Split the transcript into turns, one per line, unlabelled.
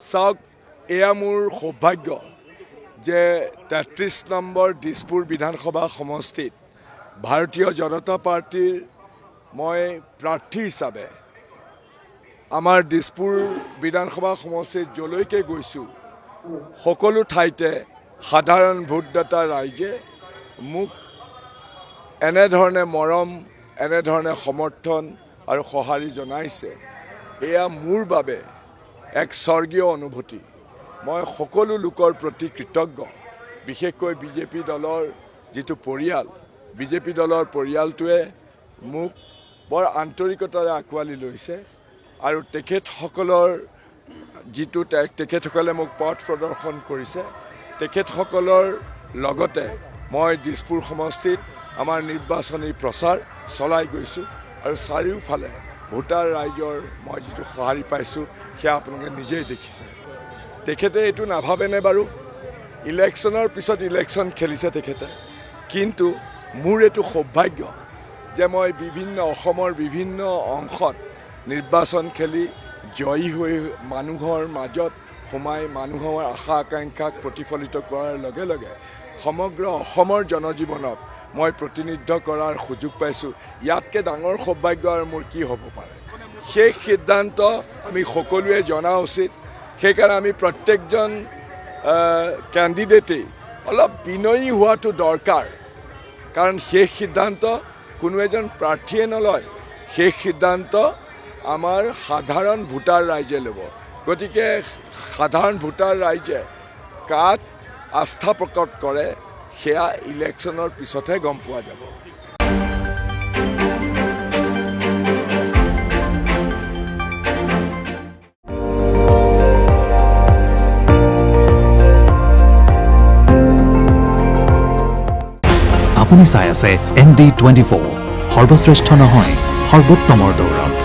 চাওক এয়া মোৰ সৌভাগ্য যে ৩৩ নম্বৰ দিছপুৰ বিধানসভা সমষ্টিত ভাৰতীয় জনতা পাৰ্টিৰ মই প্ৰাৰ্থী হিচাপে আমাৰ দিছপুৰ বিধানসভা সমষ্টিত যলৈকে গৈছোঁ সকলো ঠাইতে সাধাৰণ ভোটদাতা ৰাইজে মোক এনেধৰণে মৰম এনেধৰণে সমৰ্থন আৰু সঁহাৰি জনাইছে। এয়া মোৰ বাবে এক স্বৰ্গীয় অনুভূতি। মই সকলো লোকৰ প্ৰতি কৃতজ্ঞ, বিশেষকৈ বিজেপি দলৰ যিটো পৰিয়াল, বিজেপি দলৰ পৰিয়ালটোৱে মোক বৰ আন্তৰিকতাৰে আঁকোৱালি লৈছে আৰু তেখেতসকলৰ যিটো তেখেতসকলে মোক পথ প্ৰদৰ্শন কৰিছে, তেখেতসকলৰ লগতে মই দিছপুৰ সমষ্টিত আমাৰ নিৰ্বাচনী প্ৰচাৰ চলাই গৈছোঁ আৰু চাৰিওফালে ভোটাৰ ৰাইজৰ মই যিটো সঁহাৰি পাইছোঁ সেয়া আপোনালোকে নিজেই দেখিছে। তেখেতে এইটো নাভাবেনে বাৰু ইলেকশ্যনৰ পিছত ইলেকশ্যন খেলিছে তেখেতে, কিন্তু মোৰ এইটো সৌভাগ্য যে মই অসমৰ বিভিন্ন অংশত নিৰ্বাচন খেলি জয়ী হৈ মানুহৰ মাজত সোমাই মানুহৰ আশা আকাংক্ষাক প্ৰতিফলিত কৰাৰ লগে লগে সমগ্ৰ অসমৰ জনজীৱনক মই প্ৰতিনিধিত্ব কৰাৰ সুযোগ পাইছোঁ। ইয়াতকৈ ডাঙৰ সৌভাগ্য আৰু মোৰ কি হ'ব পাৰে। সেই সিদ্ধান্ত আমি সকলোৱে জনা উচিত। সেইকাৰণে আমি প্ৰত্যেকজন কেণ্ডিডেটেই অলপ বিনয়ী হোৱাটো দৰকাৰ, কাৰণ সেই সিদ্ধান্ত কোনো এজন প্ৰাৰ্থীয়ে নলয়, সেই সিদ্ধান্ত আমাৰ সাধাৰণ ভোটাৰ ৰাইজে ল'ব। গতিকে সাধাৰণ ভোটাৰ ৰাইজে কাক আস্থা প্ৰকট কৰে সেয়া ইলেকশ্যনৰ পিছতহে গম পোৱা যাব।
আপুনি চাই আছে ND24, সৰ্বশ্ৰেষ্ঠ নহয় সৰ্বোত্তমৰ দৌৰত।